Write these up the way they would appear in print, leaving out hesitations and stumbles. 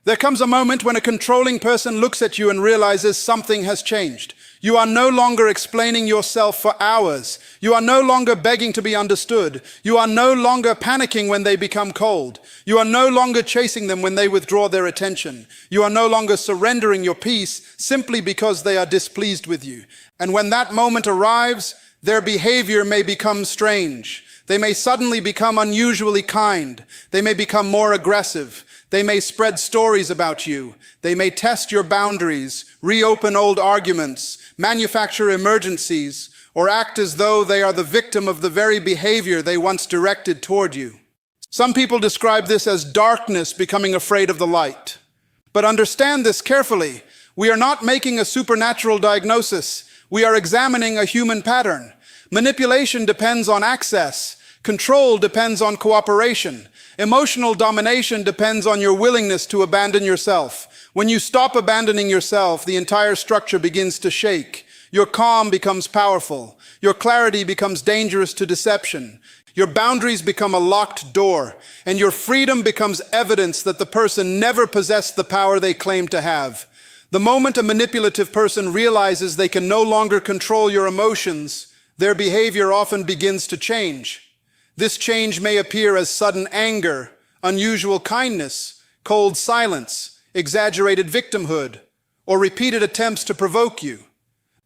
There comes a moment when a controlling person looks at you and realizes something has changed. You are no longer explaining yourself for hours. You are no longer begging to be understood. You are no longer panicking when they become cold. You are no longer chasing them when they withdraw their attention. You are no longer surrendering your peace simply because they are displeased with you. And when that moment arrives, their behavior may become strange. They may suddenly become unusually kind. They may become more aggressive. They may spread stories about you. They may test your boundaries, reopen old arguments, manufacture emergencies, or act as though they are the victim of the very behavior they once directed toward you. Some people describe this as darkness becoming afraid of the light. But understand this carefully. We are not making a supernatural diagnosis. We are examining a human pattern. Manipulation depends on access. Control depends on cooperation. Emotional domination depends on your willingness to abandon yourself. When you stop abandoning yourself, the entire structure begins to shake. Your calm becomes powerful. Your clarity becomes dangerous to deception. Your boundaries become a locked door, and your freedom becomes evidence that the person never possessed the power they claim to have. The moment a manipulative person realizes they can no longer control your emotions, their behavior often begins to change. This change may appear as sudden anger, unusual kindness, cold silence, exaggerated victimhood, or repeated attempts to provoke you.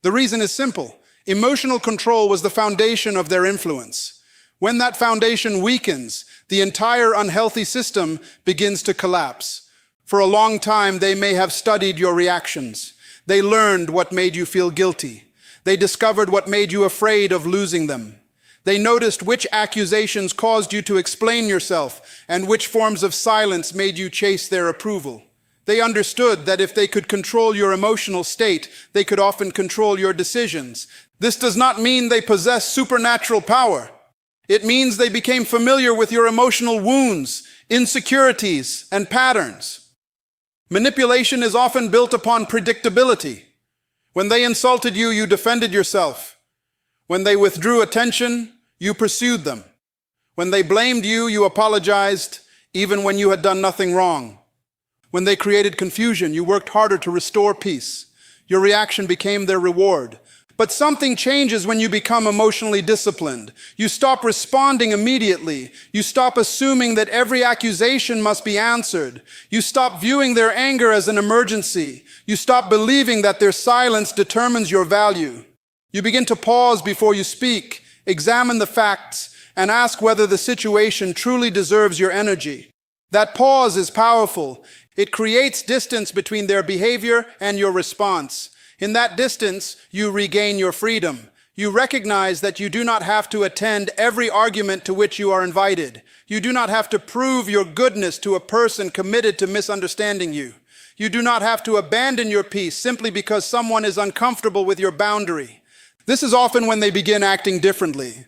The reason is simple. Emotional control was the foundation of their influence. When that foundation weakens, the entire unhealthy system begins to collapse. For a long time, they may have studied your reactions. They learned what made you feel guilty. They discovered what made you afraid of losing them. They noticed which accusations caused you to explain yourself and which forms of silence made you chase their approval. They understood that if they could control your emotional state, they could often control your decisions. This does not mean they possess supernatural power. It means they became familiar with your emotional wounds, insecurities, and patterns. Manipulation is often built upon predictability. When they insulted you, you defended yourself. When they withdrew attention, you pursued them. When they blamed you, you apologized, even when you had done nothing wrong. When they created confusion, you worked harder to restore peace. Your reaction became their reward. But something changes when you become emotionally disciplined. You stop responding immediately. You stop assuming that every accusation must be answered. You stop viewing their anger as an emergency. You stop believing that their silence determines your value. You begin to pause before you speak, examine the facts, and ask whether the situation truly deserves your energy. That pause is powerful. It creates distance between their behavior and your response. In that distance, you regain your freedom. You recognize that you do not have to attend every argument to which you are invited. You do not have to prove your goodness to a person committed to misunderstanding you. You do not have to abandon your peace simply because someone is uncomfortable with your boundary. This is often when they begin acting differently.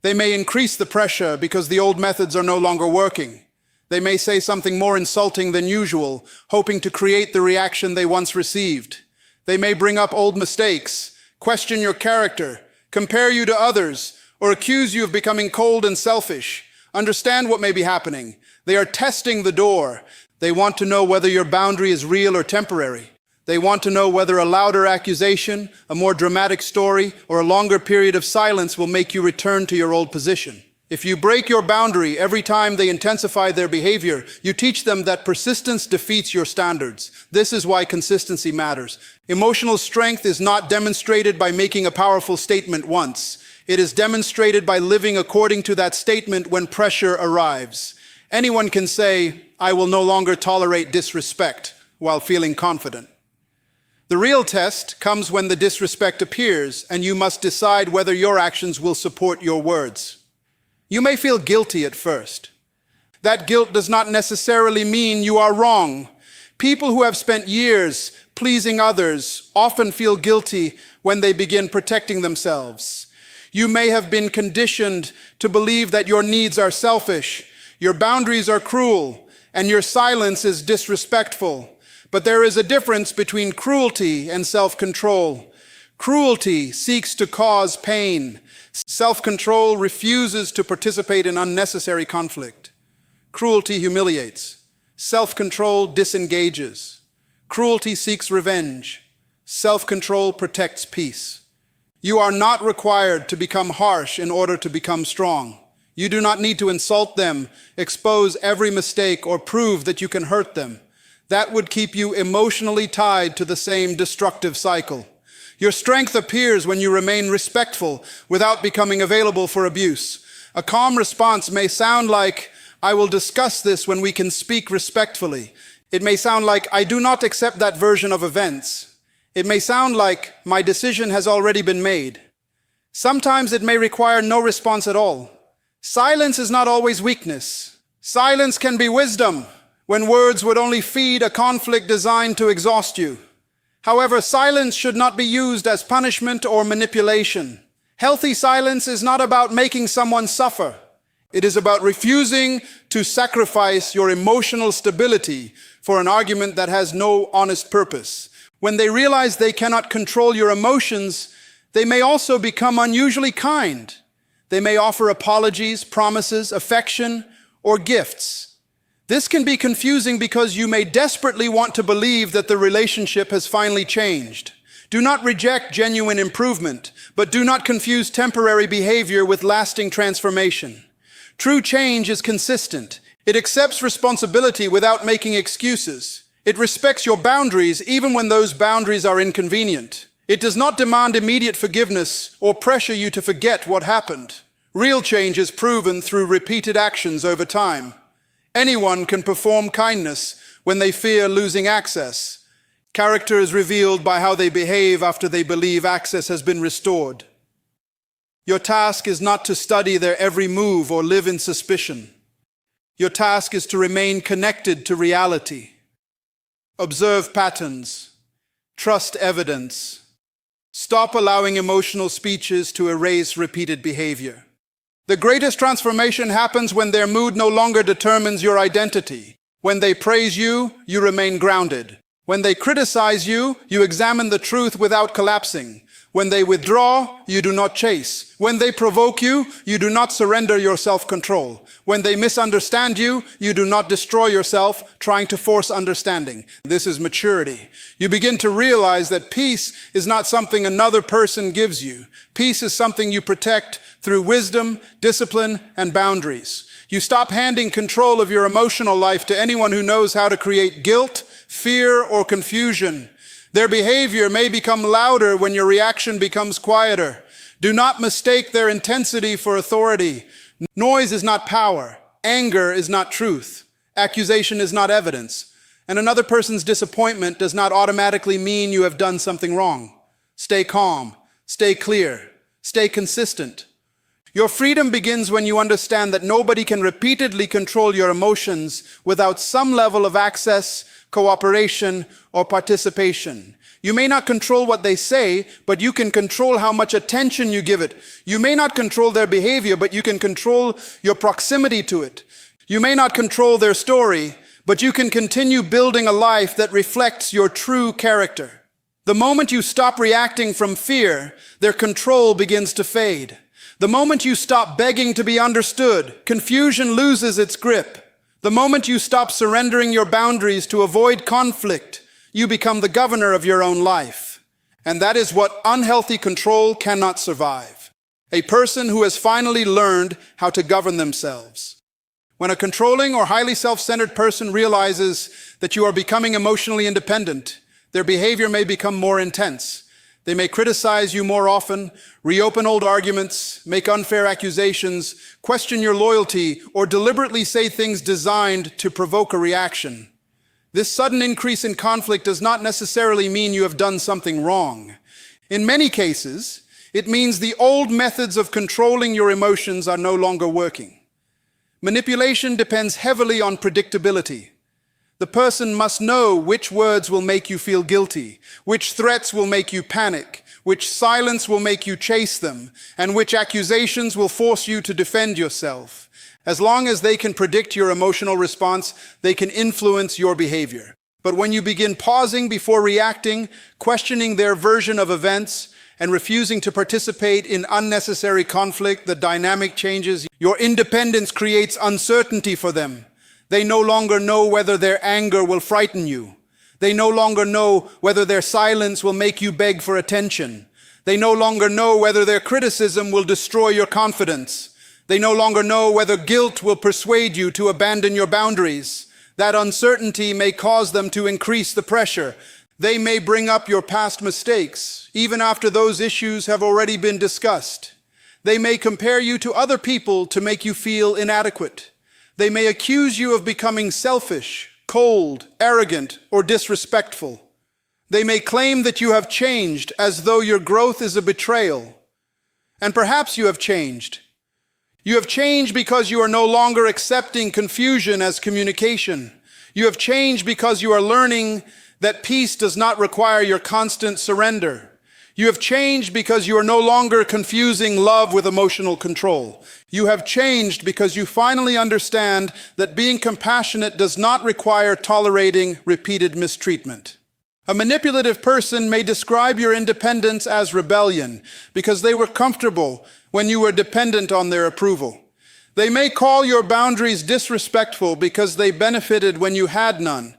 They may increase the pressure because the old methods are no longer working. They may say something more insulting than usual, hoping to create the reaction they once received. They may bring up old mistakes, question your character, compare you to others, or accuse you of becoming cold and selfish. Understand what may be happening. They are testing the door. They want to know whether your boundary is real or temporary. They want to know whether a louder accusation, a more dramatic story, or a longer period of silence will make you return to your old position. If you break your boundary every time they intensify their behavior, you teach them that persistence defeats your standards. This is why consistency matters. Emotional strength is not demonstrated by making a powerful statement once. It is demonstrated by living according to that statement when pressure arrives. Anyone can say, "I will no longer tolerate disrespect," while feeling confident. The real test comes when the disrespect appears, and you must decide whether your actions will support your words. You may feel guilty at first. That guilt does not necessarily mean you are wrong. People who have spent years pleasing others often feel guilty when they begin protecting themselves. You may have been conditioned to believe that your needs are selfish, your boundaries are cruel, and your silence is disrespectful. But there is a difference between cruelty and self-control. Cruelty seeks to cause pain. Self-control refuses to participate in unnecessary conflict. Cruelty humiliates. Self-control disengages. Cruelty seeks revenge. Self-control protects peace. You are not required to become harsh in order to become strong. You do not need to insult them, expose every mistake, or prove that you can hurt them. That would keep you emotionally tied to the same destructive cycle. Your strength appears when you remain respectful without becoming available for abuse. A calm response may sound like, "I will discuss this when we can speak respectfully." It may sound like, "I do not accept that version of events." It may sound like, "My decision has already been made." Sometimes it may require no response at all. Silence is not always weakness. Silence can be wisdom when words would only feed a conflict designed to exhaust you. However, silence should not be used as punishment or manipulation. Healthy silence is not about making someone suffer. It is about refusing to sacrifice your emotional stability for an argument that has no honest purpose. When they realize they cannot control your emotions, they may also become unusually kind. They may offer apologies, promises, affection, or gifts. This can be confusing because you may desperately want to believe that the relationship has finally changed. Do not reject genuine improvement, but do not confuse temporary behavior with lasting transformation. True change is consistent. It accepts responsibility without making excuses. It respects your boundaries even when those boundaries are inconvenient. It does not demand immediate forgiveness or pressure you to forget what happened. Real change is proven through repeated actions over time. Anyone can perform kindness when they fear losing access. Character is revealed by how they behave after they believe access has been restored. Your task is not to study their every move or live in suspicion. Your task is to remain connected to reality. Observe patterns. Trust evidence. Stop allowing emotional speeches to erase repeated behavior. The greatest transformation happens when their mood no longer determines your identity. When they praise you, you remain grounded. When they criticize you, you examine the truth without collapsing. When they withdraw, you do not chase. When they provoke you, you do not surrender your self-control. When they misunderstand you, you do not destroy yourself trying to force understanding. This is maturity. You begin to realize that peace is not something another person gives you. Peace is something you protect through wisdom, discipline, and boundaries. You stop handing control of your emotional life to anyone who knows how to create guilt, fear, or confusion. Their behavior may become louder when your reaction becomes quieter. Do not mistake their intensity for authority. Noise is not power. Anger is not truth. Accusation is not evidence. And another person's disappointment does not automatically mean you have done something wrong. Stay calm. Stay clear. Stay consistent. Your freedom begins when you understand that nobody can repeatedly control your emotions without some level of access, cooperation, or participation. You may not control what they say, but you can control how much attention you give it. You may not control their behavior, but you can control your proximity to it. You may not control their story, but you can continue building a life that reflects your true character. The moment you stop reacting from fear, their control begins to fade. The moment you stop begging to be understood, confusion loses its grip. The moment you stop surrendering your boundaries to avoid conflict, you become the governor of your own life. And that is what unhealthy control cannot survive. A person who has finally learned how to govern themselves. When a controlling or highly self-centered person realizes that you are becoming emotionally independent, their behavior may become more intense. They may criticize you more often, reopen old arguments, make unfair accusations, question your loyalty, or deliberately say things designed to provoke a reaction. This sudden increase in conflict does not necessarily mean you have done something wrong. In many cases, it means the old methods of controlling your emotions are no longer working. Manipulation depends heavily on predictability. The person must know which words will make you feel guilty, which threats will make you panic, which silence will make you chase them, and which accusations will force you to defend yourself. As long as they can predict your emotional response, they can influence your behavior. But when you begin pausing before reacting, questioning their version of events, and refusing to participate in unnecessary conflict, the dynamic changes. Your independence creates uncertainty for them. They no longer know whether their anger will frighten you. They no longer know whether their silence will make you beg for attention. They no longer know whether their criticism will destroy your confidence. They no longer know whether guilt will persuade you to abandon your boundaries. That uncertainty may cause them to increase the pressure. They may bring up your past mistakes, even after those issues have already been discussed. They may compare you to other people to make you feel inadequate. They may accuse you of becoming selfish, cold, arrogant, or disrespectful. They may claim that you have changed as though your growth is a betrayal. And perhaps you have changed. You have changed because you are no longer accepting confusion as communication. You have changed because you are learning that peace does not require your constant surrender. You have changed because you are no longer confusing love with emotional control. You have changed because you finally understand that being compassionate does not require tolerating repeated mistreatment. A manipulative person may describe your independence as rebellion because they were comfortable when you were dependent on their approval. They may call your boundaries disrespectful because they benefited when you had none.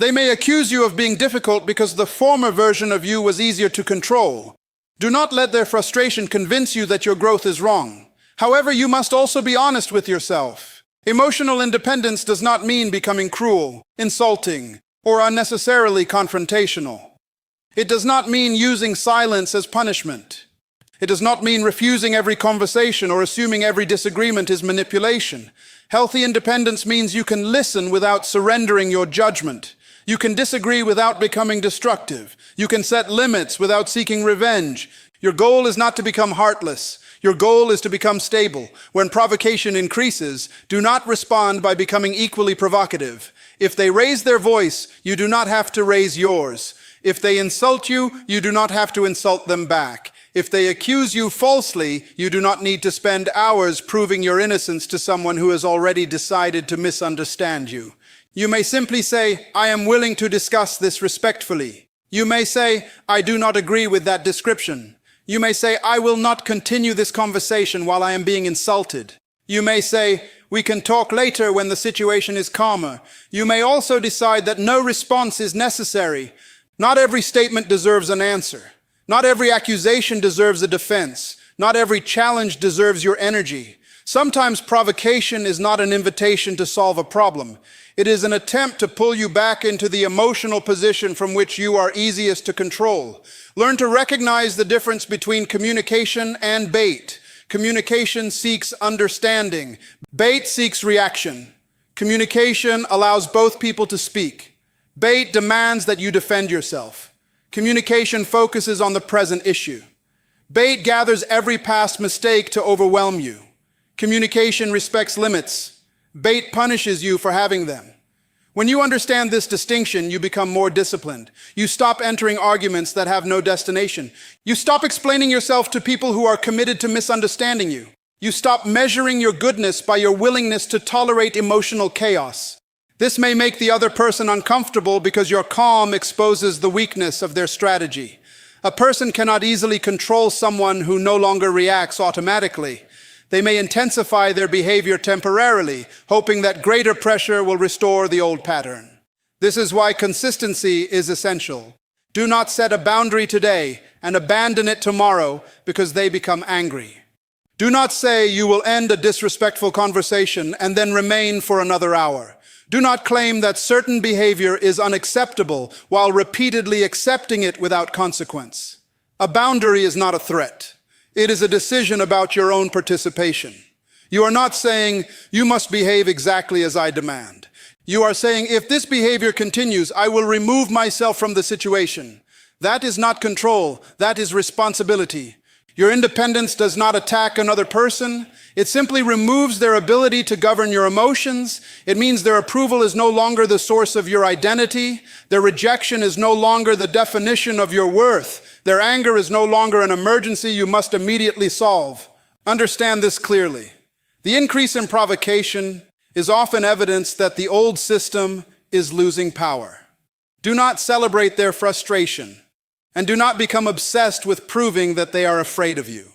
They may accuse you of being difficult because the former version of you was easier to control. Do not let their frustration convince you that your growth is wrong. However, you must also be honest with yourself. Emotional independence does not mean becoming cruel, insulting, or unnecessarily confrontational. It does not mean using silence as punishment. It does not mean refusing every conversation or assuming every disagreement is manipulation. Healthy independence means you can listen without surrendering your judgment. You can disagree without becoming destructive. You can set limits without seeking revenge. Your goal is not to become heartless. Your goal is to become stable. When provocation increases, do not respond by becoming equally provocative. If they raise their voice, you do not have to raise yours. If they insult you, you do not have to insult them back. If they accuse you falsely, you do not need to spend hours proving your innocence to someone who has already decided to misunderstand you. You may simply say, I am willing to discuss this respectfully. You may say, I do not agree with that description. You may say, I will not continue this conversation while I am being insulted. You may say, we can talk later when the situation is calmer. You may also decide that no response is necessary. Not every statement deserves an answer. Not every accusation deserves a defense. Not every challenge deserves your energy. Sometimes provocation is not an invitation to solve a problem. It is an attempt to pull you back into the emotional position from which you are easiest to control. Learn to recognize the difference between communication and bait. Communication seeks understanding. Bait seeks reaction. Communication allows both people to speak. Bait demands that you defend yourself. Communication focuses on the present issue. Bait gathers every past mistake to overwhelm you. Communication respects limits. Bait punishes you for having them. When you understand this distinction, you become more disciplined. You stop entering arguments that have no destination. You stop explaining yourself to people who are committed to misunderstanding you. You stop measuring your goodness by your willingness to tolerate emotional chaos. This may make the other person uncomfortable because your calm exposes the weakness of their strategy. A person cannot easily control someone who no longer reacts automatically. They may intensify their behavior temporarily, hoping that greater pressure will restore the old pattern. This is why consistency is essential. Do not set a boundary today and abandon it tomorrow because they become angry. Do not say you will end a disrespectful conversation and then remain for another hour. Do not claim that certain behavior is unacceptable while repeatedly accepting it without consequence. A boundary is not a threat. It is a decision about your own participation. You are not saying, you must behave exactly as I demand. You are saying, if this behavior continues, I will remove myself from the situation. That is not control, that is responsibility. Your independence does not attack another person. It simply removes their ability to govern your emotions. It means their approval is no longer the source of your identity. Their rejection is no longer the definition of your worth. Their anger is no longer an emergency you must immediately solve. Understand this clearly. The increase in provocation is often evidence that the old system is losing power. Do not celebrate their frustration, and do not become obsessed with proving that they are afraid of you.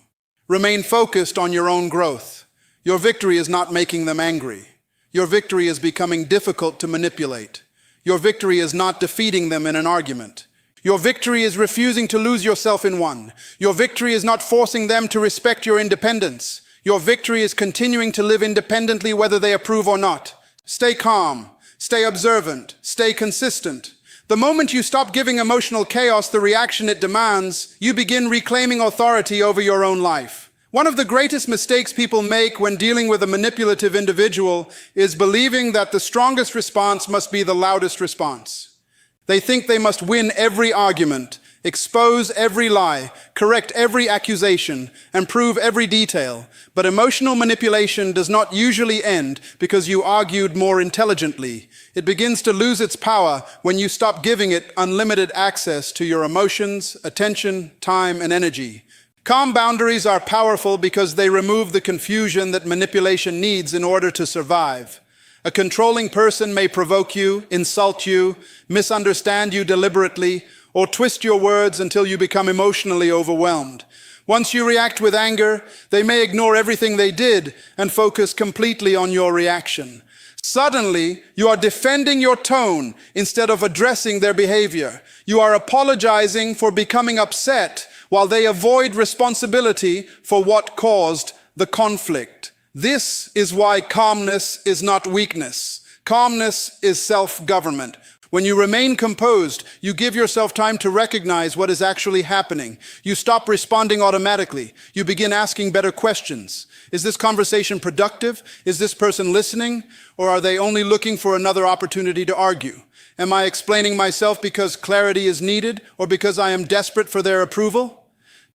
Remain focused on your own growth. Your victory is not making them angry. Your victory is becoming difficult to manipulate. Your victory is not defeating them in an argument. Your victory is refusing to lose yourself in one. Your victory is not forcing them to respect your independence. Your victory is continuing to live independently whether they approve or not. Stay calm, stay observant, stay consistent. The moment you stop giving emotional chaos the reaction it demands, you begin reclaiming authority over your own life. One of the greatest mistakes people make when dealing with a manipulative individual is believing that the strongest response must be the loudest response. They think they must win every argument, expose every lie, correct every accusation, and prove every detail. But emotional manipulation does not usually end because you argued more intelligently. It begins to lose its power when you stop giving it unlimited access to your emotions, attention, time, and energy. Calm boundaries are powerful because they remove the confusion that manipulation needs in order to survive. A controlling person may provoke you, insult you, misunderstand you deliberately, or twist your words until you become emotionally overwhelmed. Once you react with anger, they may ignore everything they did and focus completely on your reaction. Suddenly, you are defending your tone instead of addressing their behavior. You are apologizing for becoming upset while they avoid responsibility for what caused the conflict. This is why calmness is not weakness. Calmness is self-government. When you remain composed, you give yourself time to recognize what is actually happening. You stop responding automatically. You begin asking better questions. Is this conversation productive? Is this person listening? Or are they only looking for another opportunity to argue? Am I explaining myself because clarity is needed or because I am desperate for their approval?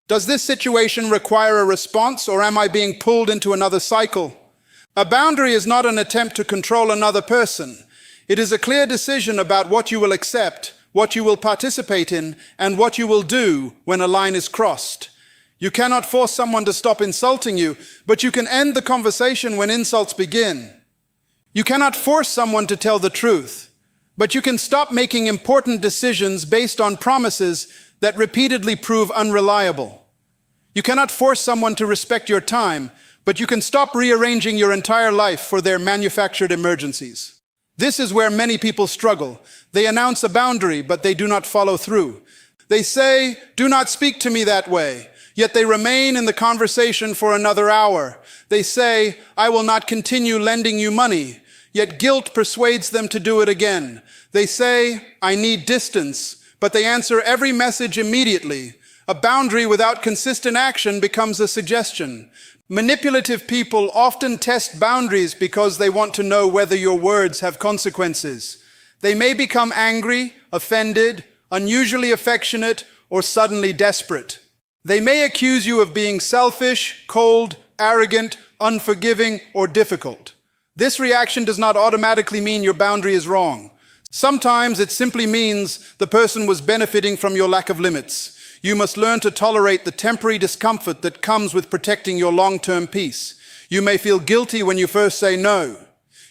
Does this situation require a response, or am I being pulled into another cycle? A boundary is not an attempt to control another person. It is a clear decision about what you will accept, what you will participate in, and what you will do when a line is crossed. You cannot force someone to stop insulting you, but you can end the conversation when insults begin. You cannot force someone to tell the truth, but you can stop making important decisions based on promises that repeatedly prove unreliable. You cannot force someone to respect your time, but you can stop rearranging your entire life for their manufactured emergencies. This is where many people struggle. They announce a boundary, but they do not follow through. They say, "Do not speak to me that way," yet they remain in the conversation for another hour. They say, "I will not continue lending you money," yet guilt persuades them to do it again. They say, "I need distance," but they answer every message immediately. A boundary without consistent action becomes a suggestion. Manipulative people often test boundaries because they want to know whether your words have consequences. They may become angry, offended, unusually affectionate, or suddenly desperate. They may accuse you of being selfish, cold, arrogant, unforgiving, or difficult. This reaction does not automatically mean your boundary is wrong. Sometimes it simply means the person was benefiting from your lack of limits. You must learn to tolerate the temporary discomfort that comes with protecting your long-term peace. You may feel guilty when you first say no.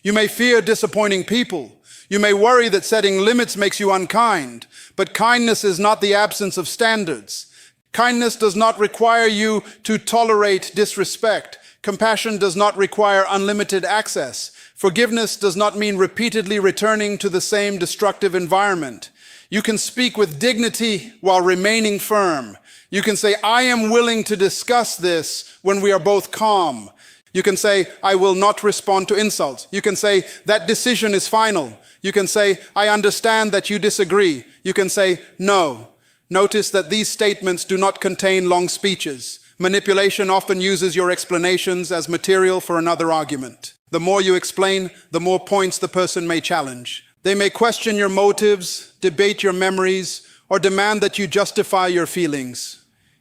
You may fear disappointing people. You may worry that setting limits makes you unkind. But kindness is not the absence of standards. Kindness does not require you to tolerate disrespect. Compassion does not require unlimited access. Forgiveness does not mean repeatedly returning to the same destructive environment. You can speak with dignity while remaining firm. You can say, "I am willing to discuss this when we are both calm." You can say, "I will not respond to insults." You can say, "That decision is final." You can say, "I understand that you disagree." You can say, "No." Notice that these statements do not contain long speeches. Manipulation often uses your explanations as material for another argument. The more you explain, the more points the person may challenge. They may question your motives, debate your memories, or demand that you justify your feelings.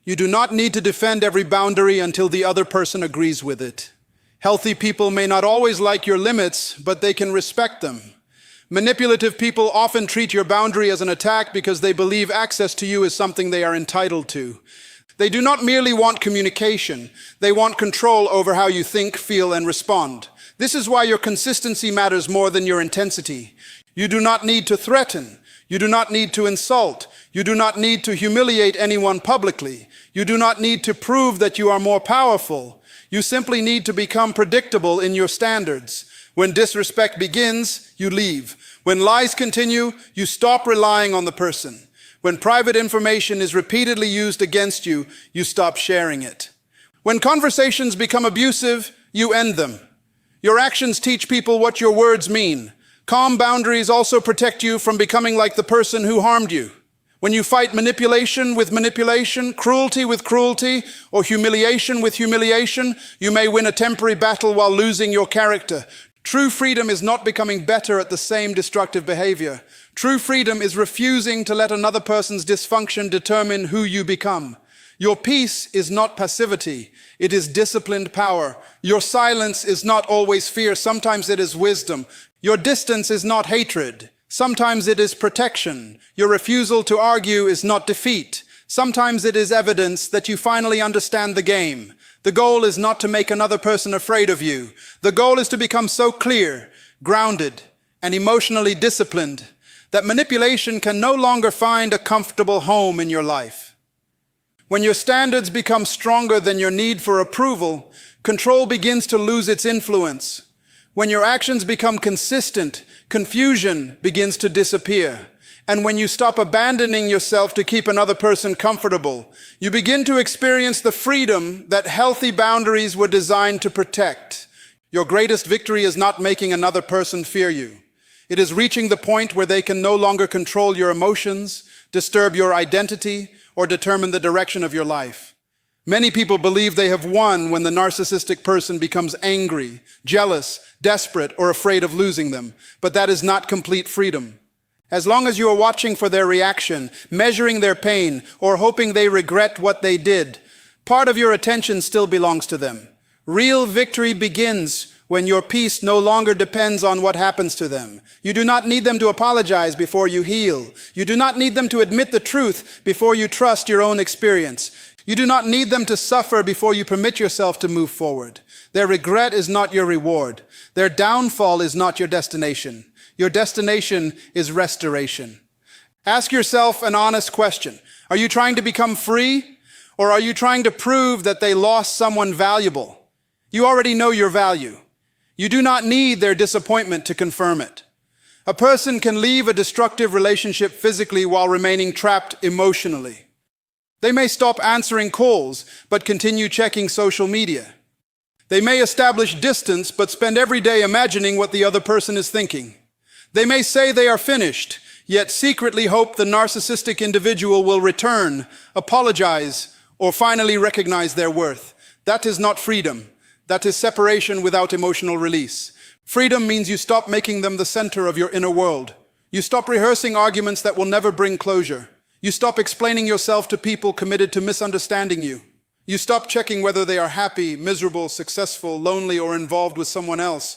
You do not need to defend every boundary until the other person agrees with it. Healthy people may not always like your limits, but they can respect them. Manipulative people often treat your boundary as an attack because they believe access to you is something they are entitled to. They do not merely want communication, they want control over how you think, feel, and respond. This is why your consistency matters more than your intensity. You do not need to threaten. You do not need to insult. You do not need to humiliate anyone publicly. You do not need to prove that you are more powerful. You simply need to become predictable in your standards. When disrespect begins, you leave. When lies continue, you stop relying on the person. When private information is repeatedly used against you, you stop sharing it. When conversations become abusive, you end them. Your actions teach people what your words mean. Calm boundaries also protect you from becoming like the person who harmed you. When you fight manipulation with manipulation, cruelty with cruelty, or humiliation with humiliation, you may win a temporary battle while losing your character. True freedom is not becoming better at the same destructive behavior. True freedom is refusing to let another person's dysfunction determine who you become. Your peace is not passivity, it is disciplined power. Your silence is not always fear, sometimes it is wisdom. Your distance is not hatred, sometimes it is protection. Your refusal to argue is not defeat, sometimes it is evidence that you finally understand the game. The goal is not to make another person afraid of you. The goal is to become so clear, grounded, and emotionally disciplined that manipulation can no longer find a comfortable home in your life. When your standards become stronger than your need for approval, control begins to lose its influence. When your actions become consistent, confusion begins to disappear. And when you stop abandoning yourself to keep another person comfortable, you begin to experience the freedom that healthy boundaries were designed to protect. Your greatest victory is not making another person fear you. It is reaching the point where they can no longer control your emotions, disturb your identity, or determine the direction of your life. Many people believe they have won when the narcissistic person becomes angry, jealous, desperate, or afraid of losing them. But that is not complete freedom. As long as you are watching for their reaction, measuring their pain, or hoping they regret what they did, part of your attention still belongs to them. Real victory begins when your peace no longer depends on what happens to them. You do not need them to apologize before you heal. You do not need them to admit the truth before you trust your own experience. You do not need them to suffer before you permit yourself to move forward. Their regret is not your reward. Their downfall is not your destination. Your destination is restoration. Ask yourself an honest question. Are you trying to become free, or are you trying to prove that they lost someone valuable? You already know your value. You do not need their disappointment to confirm it. A person can leave a destructive relationship physically while remaining trapped emotionally. They may stop answering calls, but continue checking social media. They may establish distance, but spend every day imagining what the other person is thinking. They may say they are finished, yet secretly hope the narcissistic individual will return, apologize, or finally recognize their worth. That is not freedom. That is separation without emotional release. Freedom means you stop making them the center of your inner world. You stop rehearsing arguments that will never bring closure. You stop explaining yourself to people committed to misunderstanding you. You stop checking whether they are happy, miserable, successful, lonely, or involved with someone else.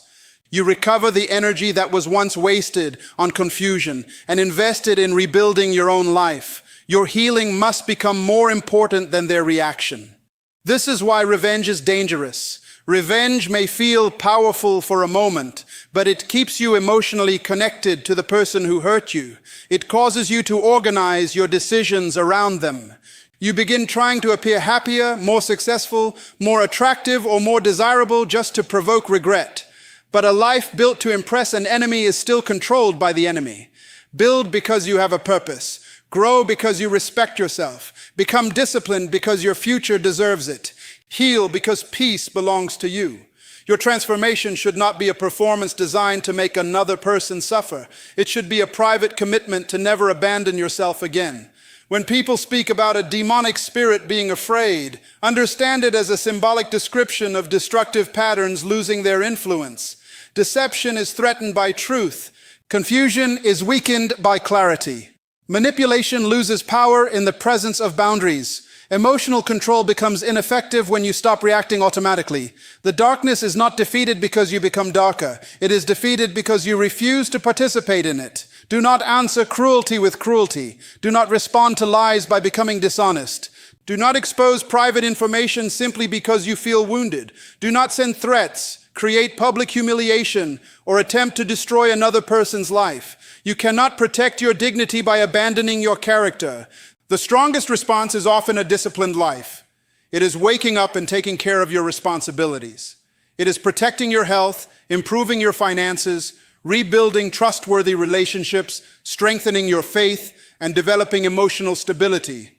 You recover the energy that was once wasted on confusion and invested in rebuilding your own life. Your healing must become more important than their reaction. This is why revenge is dangerous. Revenge may feel powerful for a moment, but it keeps you emotionally connected to the person who hurt you. It causes you to organize your decisions around them. You begin trying to appear happier, more successful, more attractive, or more desirable just to provoke regret. But a life built to impress an enemy is still controlled by the enemy. Build because you have a purpose. Grow because you respect yourself. Become disciplined because your future deserves it. Heal because peace belongs to you. Your transformation should not be a performance designed to make another person suffer. It should be a private commitment to never abandon yourself again. When people speak about a demonic spirit being afraid, understand it as a symbolic description of destructive patterns losing their influence. Deception is threatened by truth. Confusion is weakened by clarity. Manipulation loses power in the presence of boundaries. Emotional control becomes ineffective when you stop reacting automatically. The darkness is not defeated because you become darker. It is defeated because you refuse to participate in it. Do not answer cruelty with cruelty. Do not respond to lies by becoming dishonest. Do not expose private information simply because you feel wounded. Do not send threats, create public humiliation, or attempt to destroy another person's life. You cannot protect your dignity by abandoning your character. The strongest response is often a disciplined life. It is waking up and taking care of your responsibilities. It is protecting your health, improving your finances, rebuilding trustworthy relationships, strengthening your faith, and developing emotional stability.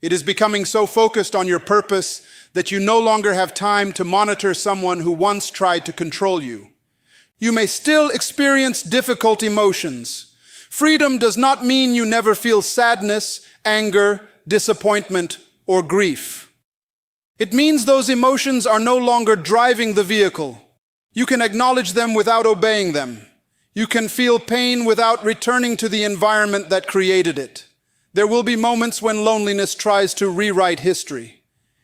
It is becoming so focused on your purpose that you no longer have time to monitor someone who once tried to control you. You may still experience difficult emotions. Freedom does not mean you never feel sadness, anger, disappointment, or grief. It means those emotions are no longer driving the vehicle. You can acknowledge them without obeying them. You can feel pain without returning to the environment that created it. There will be moments when loneliness tries to rewrite history.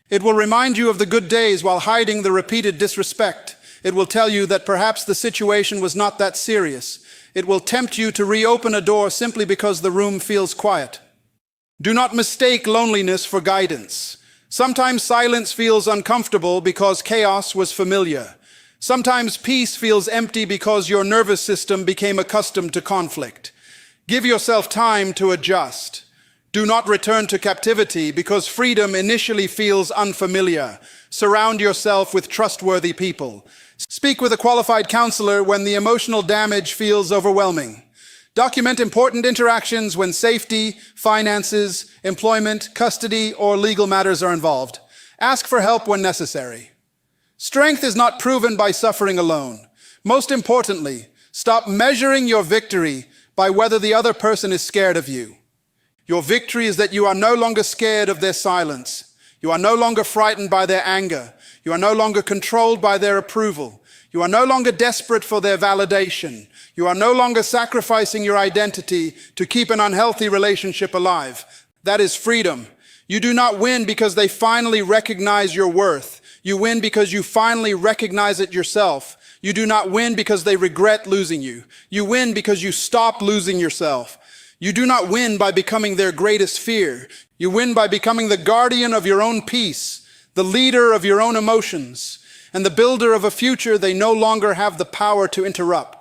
It will remind you of the good days while hiding the repeated disrespect. It will tell you that perhaps the situation was not that serious. It will tempt you to reopen a door simply because the room feels quiet. Do not mistake loneliness for guidance. Sometimes silence feels uncomfortable because chaos was familiar. Sometimes peace feels empty because your nervous system became accustomed to conflict. Give yourself time to adjust. Do not return to captivity because freedom initially feels unfamiliar. Surround yourself with trustworthy people. Speak with a qualified counselor when the emotional damage feels overwhelming. Document important interactions when safety, finances, employment, custody, or legal matters are involved. Ask for help when necessary. Strength is not proven by suffering alone. Most importantly, stop measuring your victory by whether the other person is scared of you. Your victory is that you are no longer scared of their silence. You are no longer frightened by their anger. You are no longer controlled by their approval. You are no longer desperate for their validation. You are no longer sacrificing your identity to keep an unhealthy relationship alive. That is freedom. You do not win because they finally recognize your worth. You win because you finally recognize it yourself. You do not win because they regret losing you. You win because you stop losing yourself. You do not win by becoming their greatest fear. You win by becoming the guardian of your own peace, the leader of your own emotions, and the builder of a future they no longer have the power to interrupt.